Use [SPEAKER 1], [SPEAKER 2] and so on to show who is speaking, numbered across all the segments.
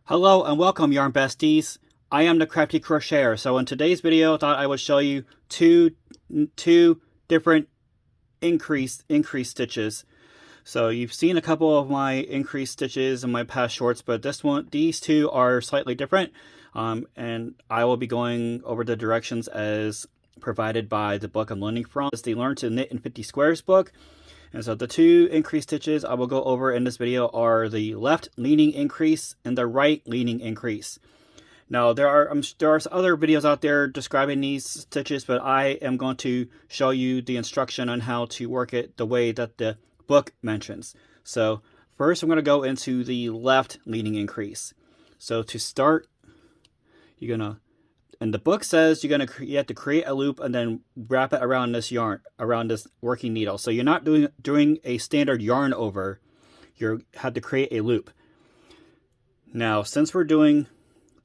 [SPEAKER 1] Hello and welcome, Yarn Besties. I am the Crafty Crocheter. So in today's video, I thought I would show you two different increased stitches. So you've seen a couple of my increased stitches in my past shorts, but these two are slightly different. And I will be going over the directions as provided by the book I'm learning from. It's the Learn to Knit in 50 Squares book. And so the two increased stitches I will go over in this video are the left leaning increase and the right leaning increase. Now there are other videos out there describing these stitches, but I am going to show you the instruction on how to work it the way that the book mentions. So first I'm going to go into the left leaning increase. So to start, and the book says you have to create a loop and then wrap it around this yarn, around this working needle. So you're not doing a standard yarn over. You have to create a loop. Now, since we're doing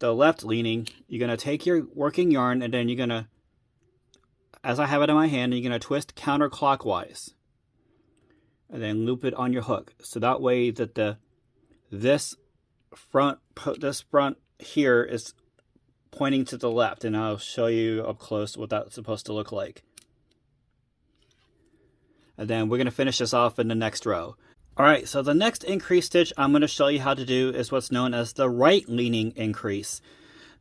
[SPEAKER 1] the left leaning, you're going to take your working yarn and then you're going to, as I have it in my hand, you're going to twist counterclockwise and then loop it on your hook. So that way that this front here is pointing to the left, and I'll show you up close what that's supposed to look like. And then we're going to finish this off in the next row. Alright, so the next increase stitch I'm going to show you how to do is what's known as the right leaning increase.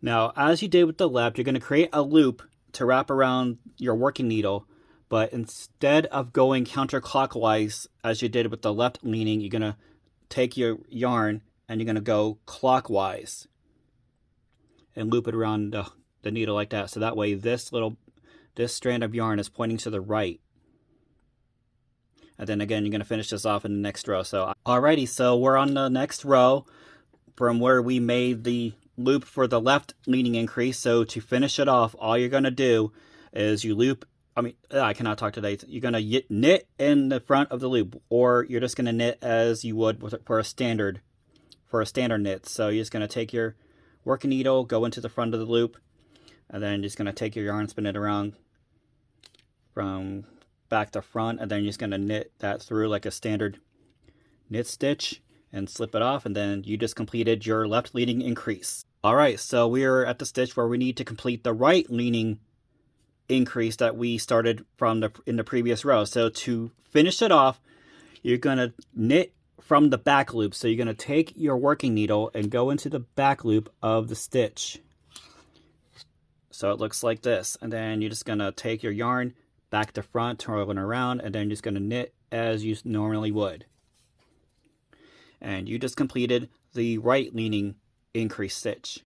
[SPEAKER 1] Now, as you did with the left, you're going to create a loop to wrap around your working needle, but instead of going counterclockwise as you did with the left leaning, you're going to take your yarn and you're going to go clockwise and loop it around the needle like that. So that way this strand of yarn is pointing to the right. And then again, you're going to finish this off in the next row. So alrighty, so we're on the next row from where we made the loop for the left leaning increase. So to finish it off, all you're going to do is I cannot talk today. You're going to knit in the front of the loop, or you're just going to knit as you would for a standard knit. So you're just going to take your working needle, go into the front of the loop, and then you're just going to take your yarn, spin it around from back to front, and then you're just going to knit that through like a standard knit stitch and slip it off, and then you just completed your left leaning increase. Alright, so we're at the stitch where we need to complete the right leaning increase that we started from in the previous row. So to finish it off, you're going to knit from the back loop. So you're going to take your working needle and go into the back loop of the stitch. So it looks like this. And then you're just going to take your yarn back to front, twirling around, and then you're just going to knit as you normally would. And you just completed the right leaning increase stitch.